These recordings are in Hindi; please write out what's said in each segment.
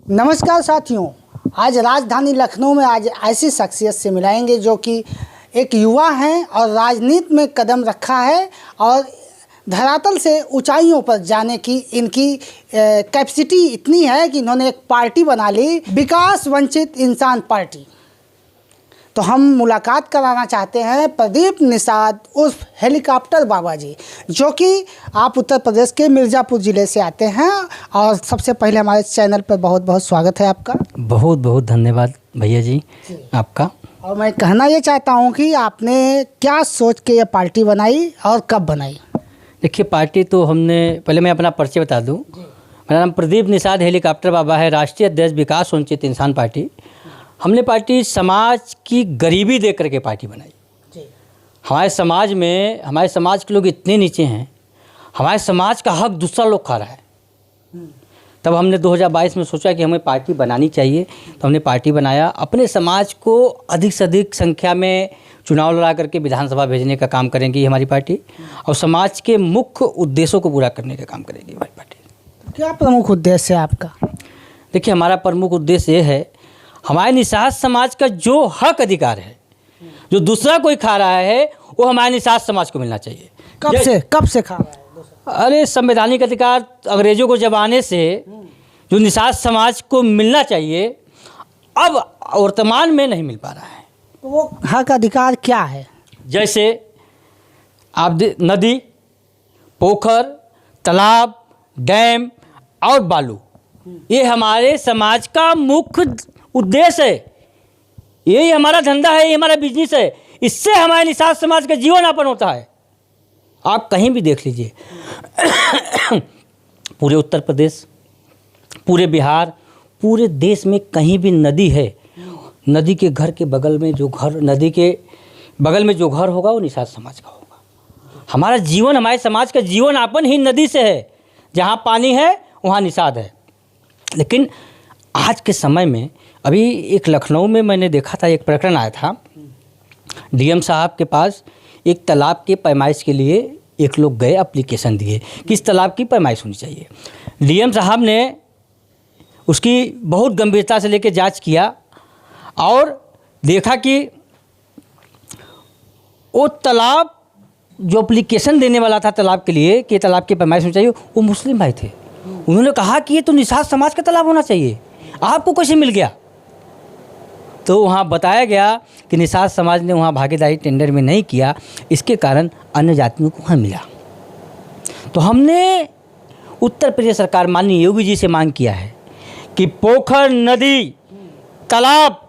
नमस्कार साथियों, आज राजधानी लखनऊ में आज ऐसी शख्सियत से मिलाएंगे जो कि एक युवा हैं और राजनीति में कदम रखा है और धरातल से ऊंचाइयों पर जाने की इनकी कैपेसिटी इतनी है कि इन्होंने एक पार्टी बना ली, विकास वंचित इंसान पार्टी। तो हम मुलाकात कराना चाहते हैं प्रदीप निषाद उर्फ हेलीकॉप्टर बाबा जी, जो कि आप उत्तर प्रदेश के मिर्ज़ापुर ज़िले से आते हैं। और सबसे पहले हमारे चैनल पर बहुत बहुत स्वागत है आपका। बहुत बहुत धन्यवाद भैया जी आपका। और मैं कहना ये चाहता हूँ कि आपने क्या सोच के ये पार्टी बनाई और कब बनाई? देखिए, पार्टी तो हमने, पहले मैं अपना परिचय बता दूं। मेरा नाम प्रदीप निषाद हेलीकॉप्टर बाबा है, राष्ट्रीय अध्यक्ष विकास वंचित इंसान पार्टी। हमने पार्टी समाज की गरीबी देख करके पार्टी बनाई। हमारे समाज के लोग इतने नीचे हैं, हमारे समाज का हक दूसरा लोग खा रहा है। तब हमने 2022 में सोचा कि हमें पार्टी बनानी चाहिए, तो हमने पार्टी बनाया। अपने समाज को अधिक से अधिक संख्या में चुनाव लड़ा करके विधानसभा भेजने का काम करेंगी हमारी पार्टी, और समाज के मुख्य उद्देश्यों को पूरा करने का काम करेगी हमारी पार्टी। क्या प्रमुख उद्देश्य है आपका? देखिए, हमारा प्रमुख उद्देश्य ये है, हमारे निषाद समाज का जो हक अधिकार है, जो दूसरा कोई खा रहा है, वो हमारे निषाद समाज को मिलना चाहिए। कब से खा रहा है? अरे, संवैधानिक अधिकार अंग्रेजों को जमाने से जो निषाद समाज को मिलना चाहिए, अब वर्तमान में नहीं मिल पा रहा है। तो वो हक अधिकार क्या है? जैसे आप नदी, पोखर, तालाब, डैम और बालू, ये हमारे समाज का मुख्य उद्देश्य है। यही हमारा धंधा है, ये हमारा बिजनेस है। इससे हमारे निषाद समाज का जीवन यापन होता है। आप कहीं भी देख लीजिए, पूरे उत्तर प्रदेश, पूरे बिहार, पूरे देश में कहीं भी नदी है, नदी के घर के बगल में जो घर, नदी के बगल में जो घर होगा वो निषाद समाज का होगा। हमारा जीवन, हमारे समाज का जीवन यापन ही नदी से है। जहाँ पानी है वहाँ निषाद है। लेकिन आज के समय में, अभी एक लखनऊ में मैंने देखा था, एक प्रकरण आया था। डीएम साहब के पास एक तालाब के पैमाइश के लिए एक लोग गए, एप्लीकेशन दिए कि इस तालाब की पैमाइश होनी चाहिए। डीएम साहब ने उसकी बहुत गंभीरता से लेकर जांच किया और देखा कि वो तालाब, जो एप्लीकेशन देने वाला था तालाब के लिए कि तालाब की पैमाइश होनी चाहिए, वो मुस्लिम भाई थे। उन्होंने कहा कि ये तो निषाद समाज का तालाब होना चाहिए, आपको कैसे मिल गया? तो वहाँ बताया गया कि निषाद समाज ने वहाँ भागीदारी टेंडर में नहीं किया, इसके कारण अन्य जातियों को वहाँ मिला। तो हमने उत्तर प्रदेश सरकार माननीय योगी जी से मांग किया है कि पोखर, नदी, तालाब,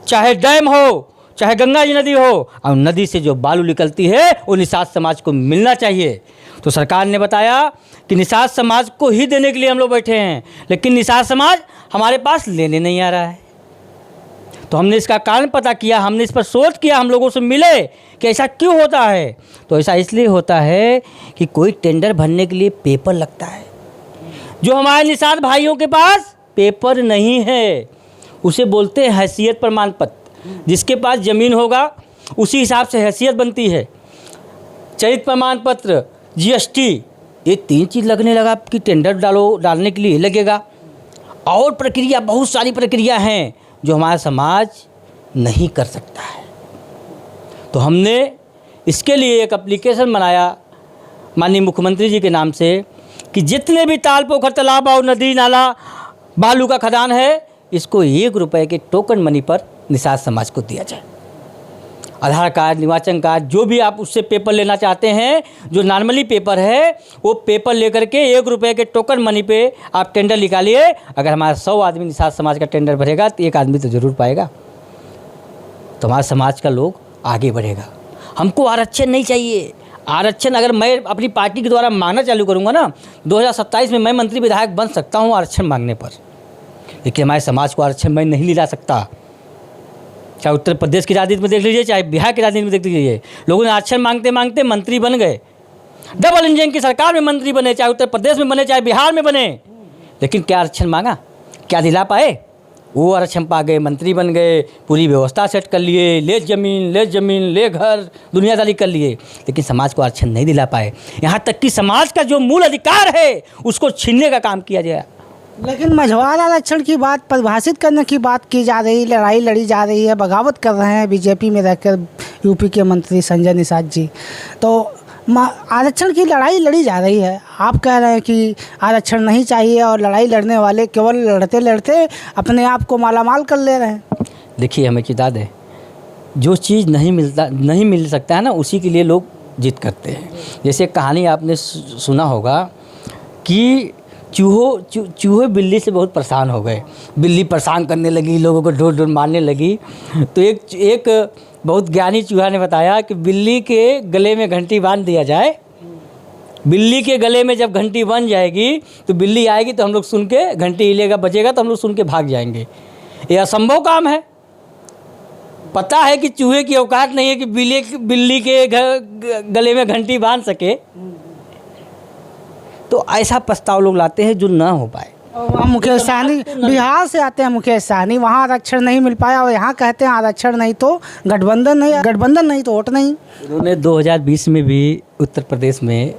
चाहे डैम हो, चाहे गंगा जी नदी हो, और नदी से जो बालू निकलती है वो निषाद समाज को मिलना चाहिए। तो सरकार ने बताया कि निषाद समाज को ही देने के लिए हम लोग बैठे हैं, लेकिन निषाद समाज हमारे पास लेने नहीं आ रहा है। तो हमने इसका कारण पता किया, हमने इस पर शोध किया, हम लोगों से मिले कि ऐसा क्यों होता है। तो ऐसा इसलिए होता है कि कोई टेंडर भरने के लिए पेपर लगता है, जो हमारे निषाद भाइयों के पास पेपर नहीं है, उसे बोलते हैं हैसियत प्रमाण पत्र। जिसके पास ज़मीन होगा उसी हिसाब से हैसियत बनती है। चरित्र प्रमाण पत्र, जीएसटी, ये 3 चीज़ लगने लगा कि टेंडर डालने के लिए लगेगा। और प्रक्रिया, बहुत सारी प्रक्रिया हैं जो हमारा समाज नहीं कर सकता है। तो हमने इसके लिए एक एप्लीकेशन बनाया माननीय मुख्यमंत्री जी के नाम से कि जितने भी ताल, पोखर, तालाब और नदी, नाला, बालू का खदान है, इसको 1 रुपये के टोकन मनी पर निषाद समाज को दिया जाए। आधार कार्ड, निर्वाचन कार्ड, जो भी आप उससे पेपर लेना चाहते हैं, जो नॉर्मली पेपर है, वो पेपर लेकर के 1 रुपये के टोकन मनी पे आप टेंडर निकालिए। अगर हमारा 100 आदमी निषाद समाज का टेंडर भरेगा तो 1 आदमी तो ज़रूर पाएगा। तो हमारे समाज का लोग आगे बढ़ेगा। हमको आरक्षण नहीं चाहिए। आरक्षण अगर मैं अपनी पार्टी के द्वारा मांगना चालू करूँगा ना, 2027 में मैं मंत्री विधायक बन सकता हूँ आरक्षण मांगने पर, लेकिन हमारे समाज को आरक्षण मैं नहीं दिला सकता। चाहे उत्तर प्रदेश की राजनीति में देख लीजिए, चाहे बिहार की राजनीति में देख लीजिए, लोगों ने आरक्षण मांगते मांगते मंत्री बन गए। डबल इंजन की सरकार में मंत्री बने, चाहे उत्तर प्रदेश में बने, चाहे बिहार में बने, लेकिन क्या आरक्षण मांगा? क्या दिला पाए? वो आरक्षण पा गए, मंत्री बन गए, पूरी व्यवस्था सेट कर लिए, ले ज़मीन, ले घर, दुनियादारी कर लिए, लेकिन समाज को आरक्षण नहीं दिला पाए। यहाँ तक कि समाज का जो मूल अधिकार है उसको छीनने का काम किया गया। लेकिन मझवार आरक्षण की बात परिभाषित करने की बात की जा रही, लड़ाई लड़ी जा रही है, बगावत कर रहे हैं बीजेपी में रहकर यूपी के मंत्री संजय निषाद जी। तो आरक्षण की लड़ाई लड़ी जा रही है, आप कह रहे हैं कि आरक्षण नहीं चाहिए और लड़ाई लड़ने वाले केवल लड़ते लड़ते अपने आप को मालामाल कर ले रहे हैं। देखिए, हमें किताब है, जो चीज़ नहीं मिल सकता है ना, उसी के लिए लोग जिद करते हैं। जैसे कहानी आपने सुना होगा कि चूहे बिल्ली से बहुत परेशान हो गए, बिल्ली परेशान करने लगी, लोगों को ढूंढ ढूंढ मारने लगी। तो एक बहुत ज्ञानी चूहा ने बताया कि बिल्ली के गले में घंटी बांध दिया जाए, बिल्ली के गले में जब घंटी बन जाएगी तो बिल्ली आएगी तो हम लोग सुन के, घंटी हिलेगा बजेगा तो हम लोग सुन के भाग जाएंगे। ये असंभव काम है। पता है कि चूहे की औकात नहीं है कि बिल्ली के गले में घंटी बांध सके, तो ऐसा प्रस्ताव लोग लाते हैं जो ना हो पाए। वहाँ मुकेश सहनी बिहार से आते हैं, मुकेश सहनी, वहाँ आरक्षण नहीं मिल पाया और यहाँ कहते हैं आरक्षण नहीं तो गठबंधन नहीं तो वोट नहीं। उन्होंने 2020 में भी उत्तर प्रदेश में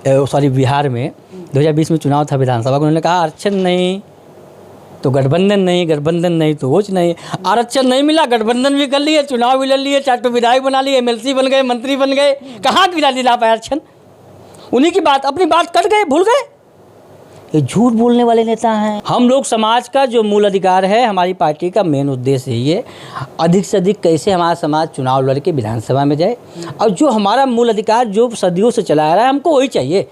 बिहार में 2020 में चुनाव था विधानसभा का, उन्होंने कहा आरक्षण नहीं तो गठबंधन नहीं तो वोट नहीं। आरक्षण नहीं मिला, गठबंधन भी कर लिए, चुनाव भी लड़ लिए, 4 विधायक बना लिए, MLC बन गए, मंत्री बन गए, कहाँ की दिला पाए आरक्षण? उन्हीं की बात, अपनी बात कट गए, भूल गए। ये झूठ बोलने वाले नेता हैं। हम लोग समाज का जो मूल अधिकार है, हमारी पार्टी का मेन उद्देश्य यही है, अधिक से अधिक कैसे हमारा समाज चुनाव लड़ के विधानसभा में जाए, और जो हमारा मूल अधिकार जो सदियों से चला आ रहा है, हमको वही चाहिए।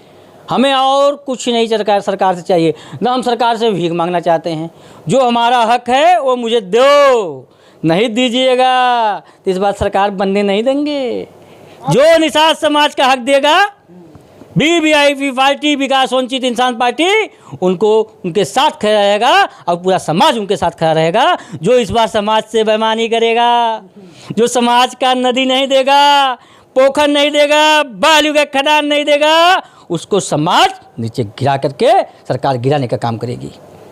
हमें और कुछ नहीं सरकार से चाहिए, ना हम सरकार से भीख मांगना चाहते हैं। जो हमारा हक है वो मुझे दो, नहीं दीजिएगा तो इस बार सरकार बनने नहीं देंगे। जो निषाद समाज का हक देगा, BVIP पार्टी, विकास वंचित इंसान पार्टी, उनको उनके साथ खड़ा रहेगा और पूरा समाज उनके साथ खड़ा रहेगा। जो इस बार समाज से बेईमानी करेगा, जो समाज का नदी नहीं देगा, पोखर नहीं देगा, बालू का खदान नहीं देगा, उसको समाज नीचे गिरा करके सरकार गिराने का काम करेगी।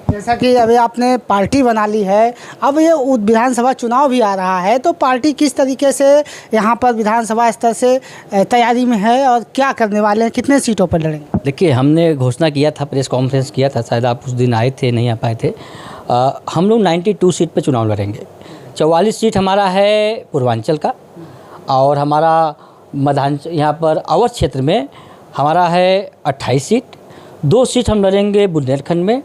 जैसा कि अभी आपने पार्टी बना ली है, अब ये विधानसभा चुनाव भी आ रहा है, तो पार्टी किस तरीके से यहाँ पर विधानसभा स्तर से तैयारी में है और क्या करने वाले हैं, कितने सीटों पर लड़ेंगे? देखिए, हमने घोषणा किया था, प्रेस कॉन्फ्रेंस किया था, शायद आप उस दिन आए थे, नहीं आ पाए थे। हम लोग 92 सीट पर चुनाव लड़ेंगे। 44 सीट हमारा है पूर्वांचल का, और हमारा मध्यांचल यहाँ पर अवध क्षेत्र में हमारा है 28 सीट। 2 सीट हम लड़ेंगे बुंदेलखंड में,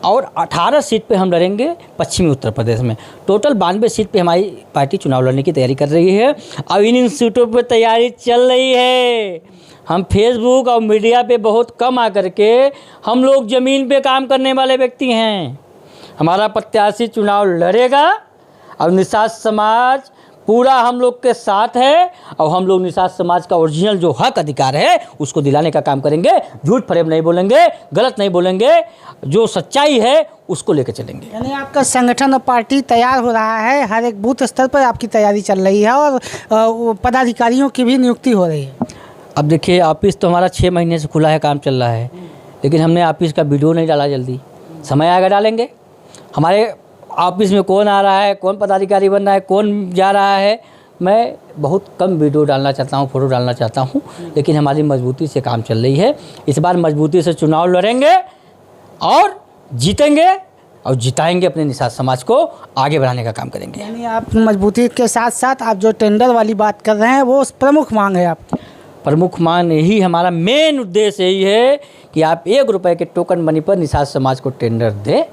और 18 सीट पे हम लड़ेंगे पश्चिमी उत्तर प्रदेश में। टोटल 92 सीट पे हमारी पार्टी चुनाव लड़ने की तैयारी कर रही है। अब इन सीटों पे तैयारी चल रही है। हम फेसबुक और मीडिया पे बहुत कम आकर के, हम लोग ज़मीन पे काम करने वाले व्यक्ति हैं। हमारा प्रत्याशी चुनाव लड़ेगा और निषाद समाज पूरा हम लोग के साथ है, और हम लोग निषाद समाज का ओरिजिनल जो हक अधिकार है उसको दिलाने का काम करेंगे। झूठ फरेब नहीं बोलेंगे, गलत नहीं बोलेंगे, जो सच्चाई है उसको लेकर चलेंगे। यानी आपका संगठन और पार्टी तैयार हो रहा है, हर एक बूथ स्तर पर आपकी तैयारी चल रही है और पदाधिकारियों की भी नियुक्ति हो रही है। अब देखिए, ऑफिस तो हमारा 6 महीने से खुला है, काम चल रहा है, लेकिन हमने ऑफिस का वीडियो नहीं डाला। जल्दी समय आएगा डालेंगे। हमारे ऑफिस में कौन आ रहा है, कौन पदाधिकारी बन रहा है, कौन जा रहा है, मैं बहुत कम वीडियो डालना चाहता हूँ, फोटो डालना चाहता हूँ, लेकिन हमारी मजबूती से काम चल रही है। इस बार मजबूती से चुनाव लड़ेंगे और जीतेंगे, और जिताएंगे, अपने निषाद समाज को आगे बढ़ाने का काम करेंगे। यानी आप मजबूती के साथ साथ आप जो टेंडर वाली बात कर रहे हैं वो प्रमुख मांग है आपकी? प्रमुख मांग यही, हमारा मेन उद्देश्य यही है कि आप 1 रुपये के टोकन मनी पर निषाद समाज को टेंडर दें।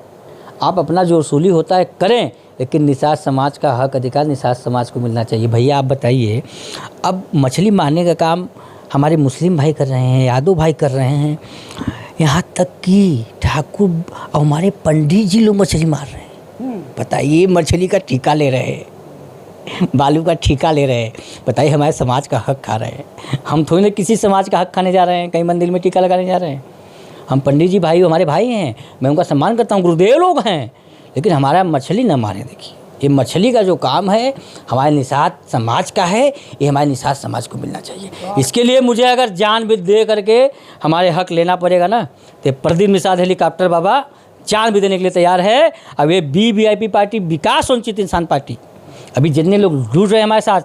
आप अपना जो वसूली होता है करें, लेकिन निषाद समाज का हक अधिकार निषाद समाज को मिलना चाहिए। भैया आप बताइए, अब मछली मारने का काम हमारे मुस्लिम भाई कर रहे हैं, यादव भाई कर रहे हैं, यहाँ तक कि ठाकुर और हमारे पंडित जी लोग मछली मार रहे हैं। बताइए, मछली का ठेका ले रहे हैं, बालू का ठेका ले रहे हैं। बताइए, हमारे समाज का हक खा रहे हैं। हम थोड़ी ना किसी समाज का हक खाने जा रहे हैं, कहीं मंदिर में टीका लगाने जा रहे हैं। हम पंडित जी भाई हमारे भाई हैं, मैं उनका सम्मान करता हूँ, गुरुदेव लोग हैं, लेकिन हमारा मछली न मारें। देखिए, ये मछली का जो काम है हमारे निषाद समाज का है, ये हमारे निषाद समाज को मिलना चाहिए। इसके लिए मुझे अगर जान भी दे करके हमारे हक लेना पड़ेगा ना, तो प्रदीप निषाद हेलीकॉप्टर बाबा जान भी देने के लिए तैयार है। अब ये BVIP पार्टी, विकास वंचित इंसान पार्टी, अभी जितने लोग जुड़ रहे हैं हमारे साथ,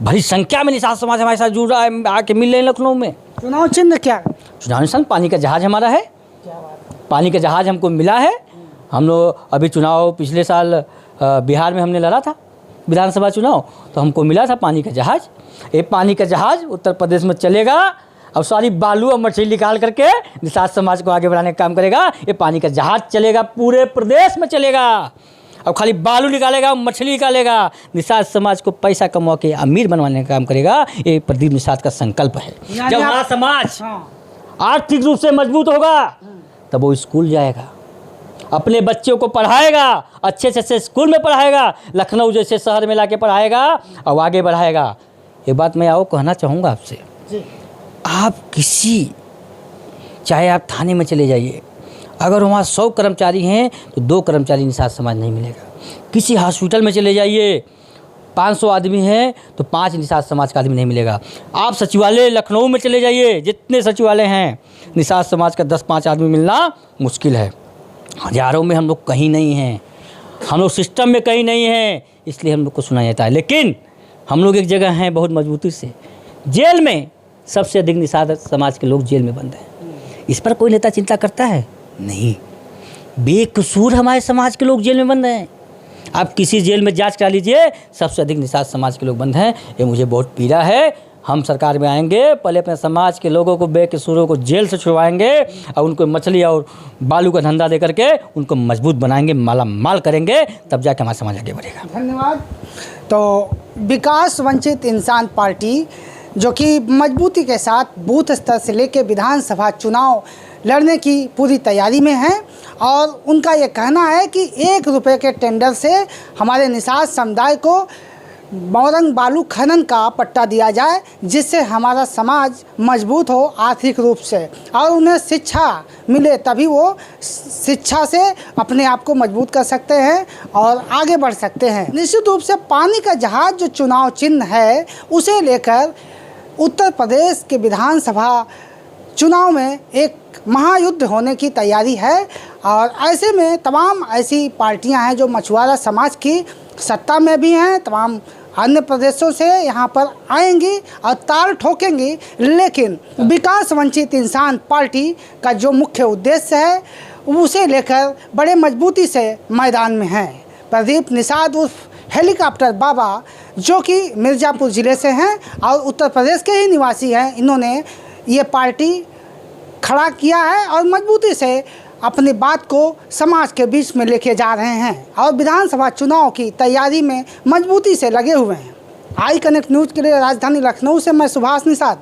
बड़ी संख्या में निषाद समाज हमारे साथ जुड़ रहा है, आके मिल रहे हैं लखनऊ में। चुनाव चिन्ह क्या? चुनाव निशान पानी का जहाज हमारा है। पानी का जहाज़ हमको मिला है। हम लोग अभी चुनाव पिछले साल बिहार में हमने लड़ा था विधानसभा चुनाव, तो हमको मिला था पानी का जहाज़। ये पानी का जहाज़ उत्तर प्रदेश में चलेगा और सारी बालू और मछली निकाल करके निषाद समाज को आगे बढ़ाने का काम करेगा। ये पानी का जहाज़ चलेगा, पूरे प्रदेश में चलेगा। अब खाली बालू निकालेगा, मछली निकालेगा, निषाद समाज को पैसा कमा के अमीर बनवाने का काम करेगा। ये प्रदीप निषाद का संकल्प है। जब हमारा समाज आर्थिक रूप से मजबूत होगा तब वो स्कूल जाएगा, अपने बच्चों को पढ़ाएगा, अच्छे से अच्छे स्कूल में पढ़ाएगा, लखनऊ जैसे शहर में लाके पढ़ाएगा और आगे बढ़ाएगा। एक बात मैं आओ कहना चाहूँगा आपसे, आप चाहे आप थाने में चले जाइए, अगर वहाँ 100 कर्मचारी हैं तो 2 कर्मचारी निषाद समाज नहीं मिलेगा। किसी हॉस्पिटल में चले जाइए, 500 आदमी हैं तो 5 निषाद समाज का आदमी नहीं मिलेगा। आप सचिवालय लखनऊ में चले जाइए, जितने सचिवालय हैं, निषाद समाज का 10-5 आदमी मिलना मुश्किल है। हज़ारों में हम लोग कहीं नहीं हैं, हम लोग सिस्टम में कहीं नहीं हैं, इसलिए हम लोग को सुना जाता है। लेकिन हम लोग एक जगह हैं बहुत मजबूती से, जेल में सबसे अधिक निषाद समाज के लोग जेल में बंद हैं। इस पर कोई नेता चिंता करता है? नहीं। बेकसूर हमारे समाज के लोग जेल में बंद हैं। आप किसी जेल में जांच करा लीजिए, सबसे अधिक निषाद समाज के लोग बंद हैं। ये मुझे बहुत पीड़ा है। हम सरकार में आएंगे, पहले अपने समाज के लोगों को, बेकसूरों को जेल से छुड़वाएंगे और उनको मछली और बालू का धंधा दे करके उनको मजबूत बनाएंगे, माला माल करेंगे, तब जाके हमारा समाज आगे बढ़ेगा। धन्यवाद। तो विकास वंचित इंसान पार्टी जो कि मजबूती के साथ बूथ स्तर से लेकर विधानसभा चुनाव लड़ने की पूरी तैयारी में है और उनका ये कहना है कि 1 रुपये के टेंडर से हमारे निषाद समुदाय को मौरंग बालू खनन का पट्टा दिया जाए, जिससे हमारा समाज मजबूत हो आर्थिक रूप से और उन्हें शिक्षा मिले, तभी वो शिक्षा से अपने आप को मजबूत कर सकते हैं और आगे बढ़ सकते हैं। निश्चित रूप से पानी का जहाज़ जो चुनाव चिन्ह है, उसे लेकर उत्तर प्रदेश के विधानसभा चुनाव में एक महायुद्ध होने की तैयारी है और ऐसे में तमाम ऐसी पार्टियां हैं जो मछुआरा समाज की सत्ता में भी हैं, तमाम अन्य प्रदेशों से यहाँ पर आएंगी और ताल ठोकेंगी। लेकिन विकास वंचित इंसान पार्टी का जो मुख्य उद्देश्य है उसे लेकर बड़े मजबूती से मैदान में हैं। प्रदीप निषाद उर्फ हेलीकॉप्टर बाबा, जो कि मिर्ज़ापुर ज़िले से हैं और उत्तर प्रदेश के ही निवासी हैं, इन्होंने ये पार्टी खड़ा किया है और मजबूती से अपनी बात को समाज के बीच में लेके जा रहे हैं और विधानसभा चुनाव की तैयारी में मजबूती से लगे हुए हैं। आई कनेक्ट न्यूज़ के लिए राजधानी लखनऊ से मैं सुभाष निषाद।